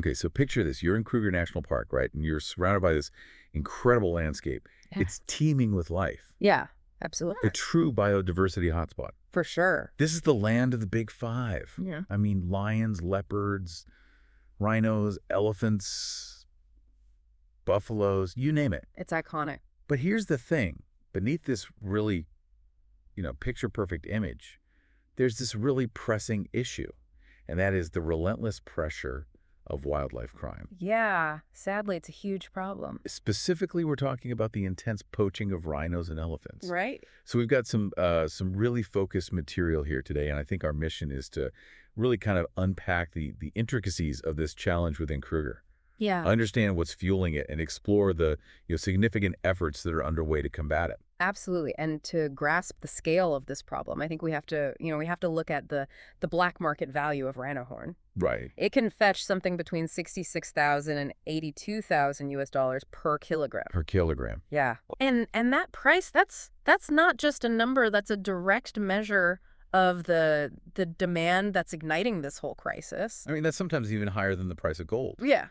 Okay, so picture this. You're in Kruger National Park, right? And you're surrounded by this incredible landscape. Yeah. It's teeming with life. Yeah, absolutely. A true biodiversity hotspot. For sure. This is the land of the big five. Yeah. I mean, lions, leopards, rhinos, elephants, buffaloes, you name it. It's iconic. But here's the thing. Beneath this really, picture-perfect image, there's this really pressing issue, and that is the relentless pressure of wildlife crime. Yeah, sadly, it's a huge problem. Specifically, we're talking about the intense poaching of rhinos and elephants. Right? So we've got some really focused material here today, and I think our mission is to really kind of unpack the intricacies of this challenge within Kruger. Yeah. Understand what's fueling it and explore the significant efforts that are underway to combat it. Absolutely. And to grasp the scale of this problem, I think we have to, look at the black market value of rhino horn. Right. It can fetch something between $66,000 and $82,000 US per kilogram. Per kilogram. Yeah. And that price, that's not just a number, that's a direct measure of the demand that's igniting this whole crisis. I mean, that's sometimes even higher than the price of gold. Yeah,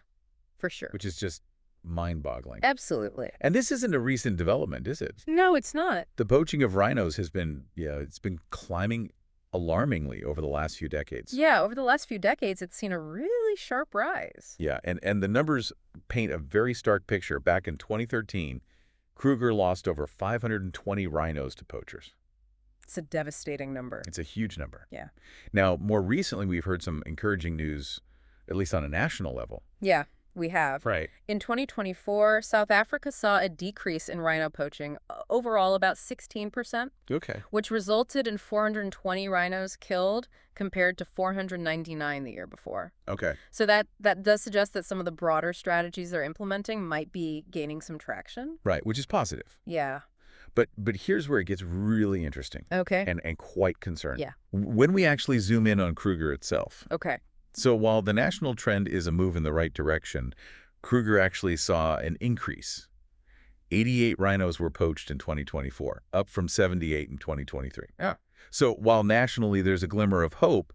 for sure. Which is just mind-boggling. Absolutely. And this isn't a recent development, is it? No, it's not. The poaching of rhinos has been, it's been climbing alarmingly over the last few decades. Yeah, over the last few decades, it's seen a really sharp rise. Yeah, and the numbers paint a very stark picture. Back in 2013, Kruger lost over 520 rhinos to poachers. It's a devastating number. It's a huge number. Yeah. Now, more recently, we've heard some encouraging news, at least on a national level. Yeah, we have. Right. In 2024, South Africa saw a decrease in rhino poaching, overall about 16%. Okay. Which resulted in 420 rhinos killed compared to 499 the year before. Okay. So that does suggest that some of the broader strategies they're implementing might be gaining some traction. Right, which is positive. Yeah. But here's where it gets really interesting. Okay. And quite concerning. Yeah. When we actually zoom in on Kruger itself. Okay. So while the national trend is a move in the right direction, Kruger actually saw an increase. 88 rhinos were poached in 2024, up from 78 in 2023. Yeah. So while nationally there's a glimmer of hope,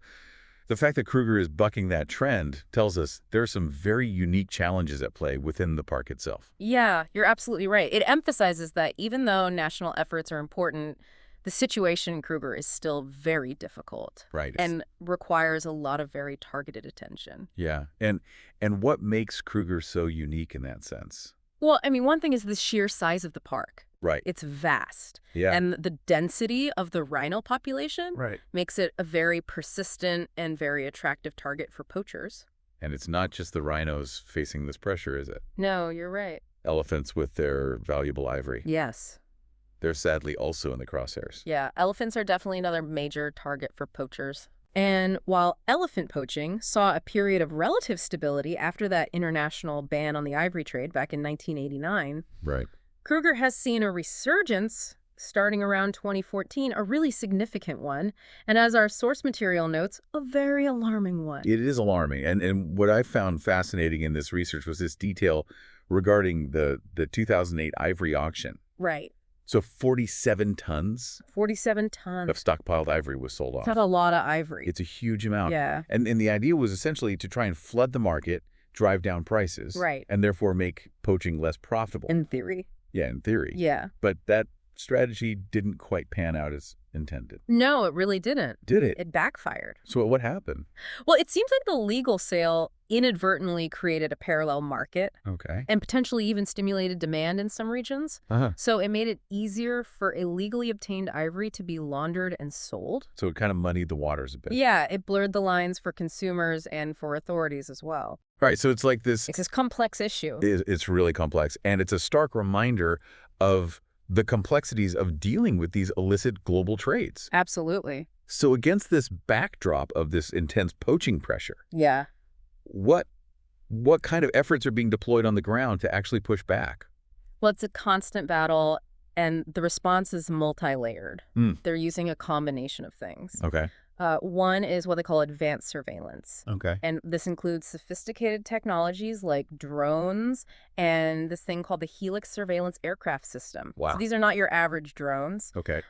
the fact that Kruger is bucking that trend tells us there are some very unique challenges at play within the park itself. Yeah, you're absolutely right. It emphasizes that even though national efforts are important, the situation in Kruger is still very difficult. Right. And requires a lot of very targeted attention. Yeah. And what makes Kruger so unique in that sense? Well, I mean, one thing is the sheer size of the park. Right. It's vast. Yeah. And the density of the rhino population Right. makes it a very persistent and very attractive target for poachers. And it's not just the rhinos facing this pressure, is it? No, you're right. Elephants with their valuable ivory. Yes. They're sadly also in the crosshairs. Yeah, elephants are definitely another major target for poachers. And while elephant poaching saw a period of relative stability after that international ban on the ivory trade back in 1989, Right. Kruger has seen a resurgence starting around 2014, a really significant one, and as our source material notes, a very alarming one. It is alarming. And what I found fascinating in this research was this detail regarding the 2008 ivory auction. Right. So 47 tons 47 tons. of stockpiled ivory was sold off. That's a lot of ivory. It's a huge amount. Yeah. And the idea was essentially to try and flood the market, drive down prices, Right. and therefore make poaching less profitable. In theory. Yeah, in theory. Yeah. But that strategy didn't quite pan out as intended. No, it really didn't. Did it? It backfired. So what happened? Well, it seems like the legal sale inadvertently created a parallel market Okay. and potentially even stimulated demand in some regions. Uh-huh. So it made it easier for illegally obtained ivory to be laundered and sold. So it kind of muddied the waters a bit. Yeah, it blurred the lines for consumers and for authorities as well. Right, so it's like this... It's this complex issue. It's really complex, and it's a stark reminder of the complexities of dealing with these illicit global trades. Absolutely. So against this backdrop of this intense poaching pressure, Yeah. what kind of efforts are being deployed on the ground to actually push back? Well, it's a constant battle, and the response is multi-layered. They're using a combination of things. Okay. One is what they call advanced surveillance. Okay. And this includes sophisticated technologies like drones and this thing called the Helix surveillance aircraft system. Wow. So these are not your average drones. Okay.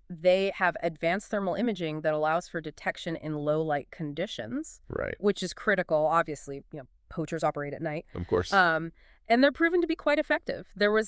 They have advanced thermal imaging that allows for detection in low light conditions, Right. which is critical, obviously, poachers operate at night. Of course. And they're proven to be quite effective. There were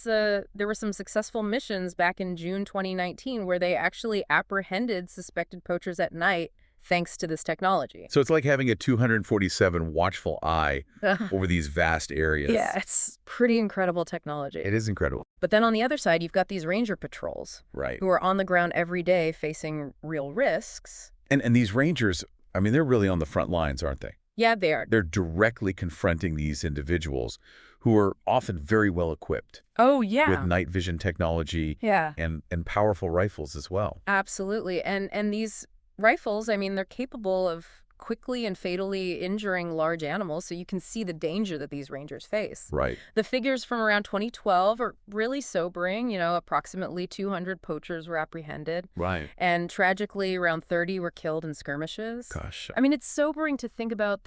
some successful missions back in June 2019 where they actually apprehended suspected poachers at night thanks to this technology. So it's like having a 247 watchful eye over these vast areas. Yeah, it's pretty incredible technology. It is incredible. But then on the other side, you've got these ranger patrols Right. who are on the ground every day facing real risks. And these rangers, I mean, they're really on the front lines, aren't they? Yeah, they are. They're directly confronting these individuals who are often very well equipped Oh, yeah. with night vision technology Yeah, and powerful rifles as well. absolutely. And these rifles, I mean, they're capable of quickly and fatally injuring large animals, so you can see the danger that these rangers face. Right. The figures from around 2012 are really sobering. Approximately 200 poachers were apprehended, Right. and tragically, around 30 were killed in skirmishes. Gosh. I mean, it's sobering to think about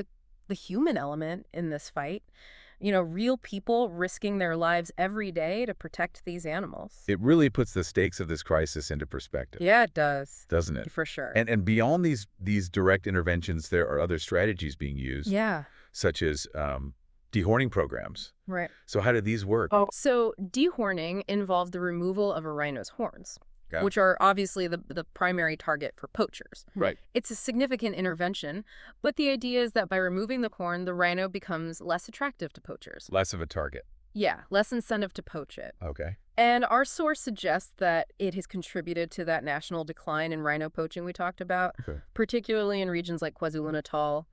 the human element in this fight. Real people risking their lives every day to protect these animals. It really puts the stakes of this crisis into perspective, Yeah, it does. doesn't it? For sure. And beyond these direct interventions, there are other strategies being used, Yeah, such as dehorning programs. right. So how do these work? So dehorning involved the removal of a rhino's horns, Yeah. which are obviously the primary target for poachers. Right. It's a significant intervention, but the idea is that by removing the horn, the rhino becomes less attractive to poachers. Less of a target. Yeah, less incentive to poach it. Okay. And our source suggests that it has contributed to that national decline in rhino poaching we talked about, Okay. particularly in regions like KwaZulu-Natal.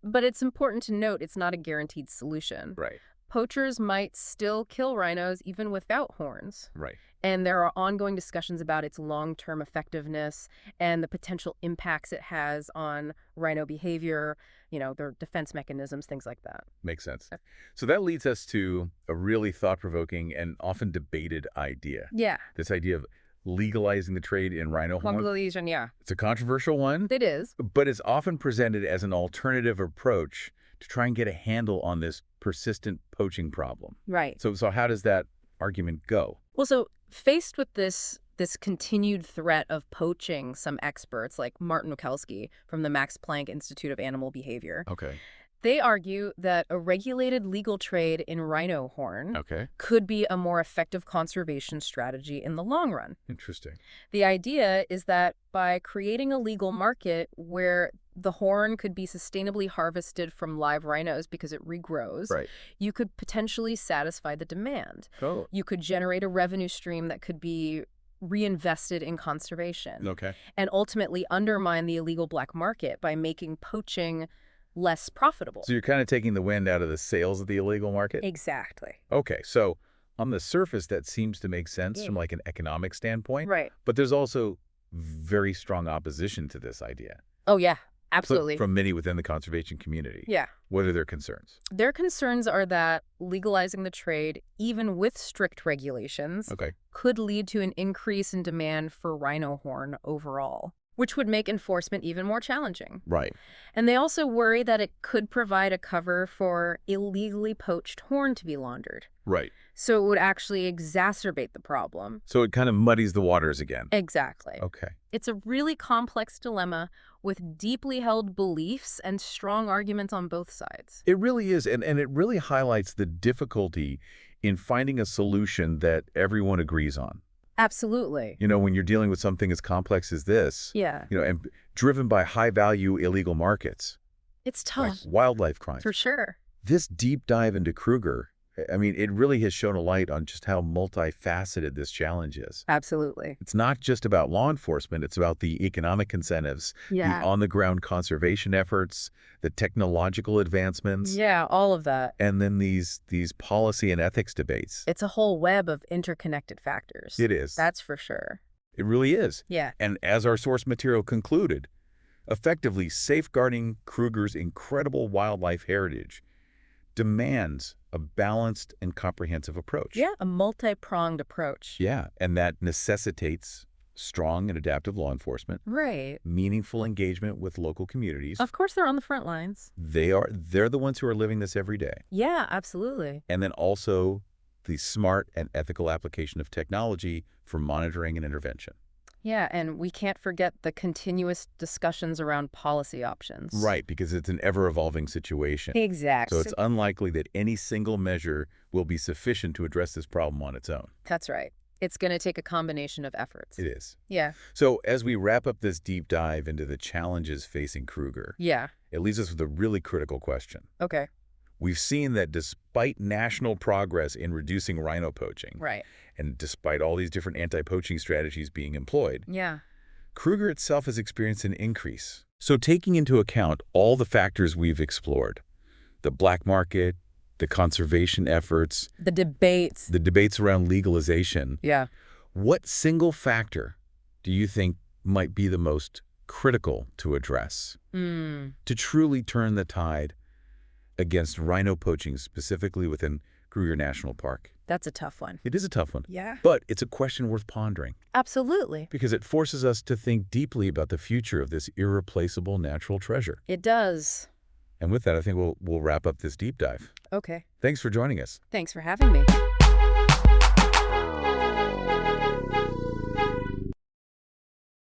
But it's important to note it's not a guaranteed solution. Right. Poachers might still kill rhinos even without horns. Right. And there are ongoing discussions about its long-term effectiveness and the potential impacts it has on rhino behavior, their defense mechanisms, things like that. Makes sense. So that leads us to a really thought-provoking and often debated idea. Yeah. This idea of legalizing the trade in rhino horn. Legalizing, yeah. It's a controversial one, It is. but it's often presented as an alternative approach to try and get a handle on this persistent poaching problem. Right. So how does that argument go? Well, so faced with this continued threat of poaching, some experts like Martin Okelski from the Max Planck Institute of Animal Behavior, Okay. they argue that a regulated legal trade in rhino horn Okay. could be a more effective conservation strategy in the long run. Interesting. The idea is that by creating a legal market where the horn could be sustainably harvested from live rhinos because it regrows, Right. you could potentially satisfy the demand. Oh. You could generate a revenue stream that could be reinvested in conservation Okay. and ultimately undermine the illegal black market by making poaching less profitable. So you're kind of taking the wind out of the sails of the illegal market? Exactly. Okay. So on the surface, that seems to make sense from like an economic standpoint. Right. But there's also very strong opposition to this idea. Oh, yeah, absolutely. From many within the conservation community. Yeah. What are their concerns? Their concerns are that legalizing the trade, even with strict regulations, Okay. could lead to an increase in demand for rhino horn overall, which would make enforcement even more challenging. Right. And they also worry that it could provide a cover for illegally poached horn to be laundered. Right. So it would actually exacerbate the problem. So it kind of muddies the waters again. Exactly. Okay. It's a really complex dilemma with deeply held beliefs and strong arguments on both sides. It really is. And it really highlights the difficulty in finding a solution that everyone agrees on. Absolutely. When you're dealing with something as complex as this, Yeah. And driven by high-value illegal markets, It's like tough. wildlife crimes. For sure. This deep dive into Kruger, I mean, it really has shown a light on just how multifaceted this challenge is. Absolutely. It's not just about law enforcement. It's about the economic incentives, Yeah. the on-the-ground conservation efforts, the technological advancements, Yeah, all of that. and then these policy and ethics debates. It's a whole web of interconnected factors. It is. That's for sure. It really is. Yeah. And as our source material concluded, effectively safeguarding Kruger's incredible wildlife heritage demands a balanced and comprehensive approach. Yeah, a multi-pronged approach. Yeah, and that necessitates strong and adaptive law enforcement, Right. meaningful engagement with local communities. Of course they're on the front lines. They're the ones who are living this every day. Yeah, absolutely. And then also the smart and ethical application of technology for monitoring and intervention. Yeah, and we can't forget the continuous discussions around policy options. Right, because it's an ever-evolving situation. Exactly. So it's unlikely that any single measure will be sufficient to address this problem on its own. That's right. It's going to take a combination of efforts. It is. Yeah. So as we wrap up this deep dive into the challenges facing Kruger, Yeah. it leaves us with a really critical question. Okay. We've seen that despite national progress in reducing rhino poaching, Right. and despite all these different anti-poaching strategies being employed, Yeah. Kruger itself has experienced an increase. So taking into account all the factors we've explored, the black market, the conservation efforts, The debates. the debates around legalization, Yeah. what single factor do you think might be the most critical to address to truly turn the tide against rhino poaching, specifically within Kruger National Park? That's a tough one. It is a tough one, Yeah. but it's a question worth pondering Absolutely. because it forces us to think deeply about the future of this irreplaceable natural treasure. It does. And with that, I think we'll wrap up this deep dive. Okay. Thanks for joining us. Thanks for having me.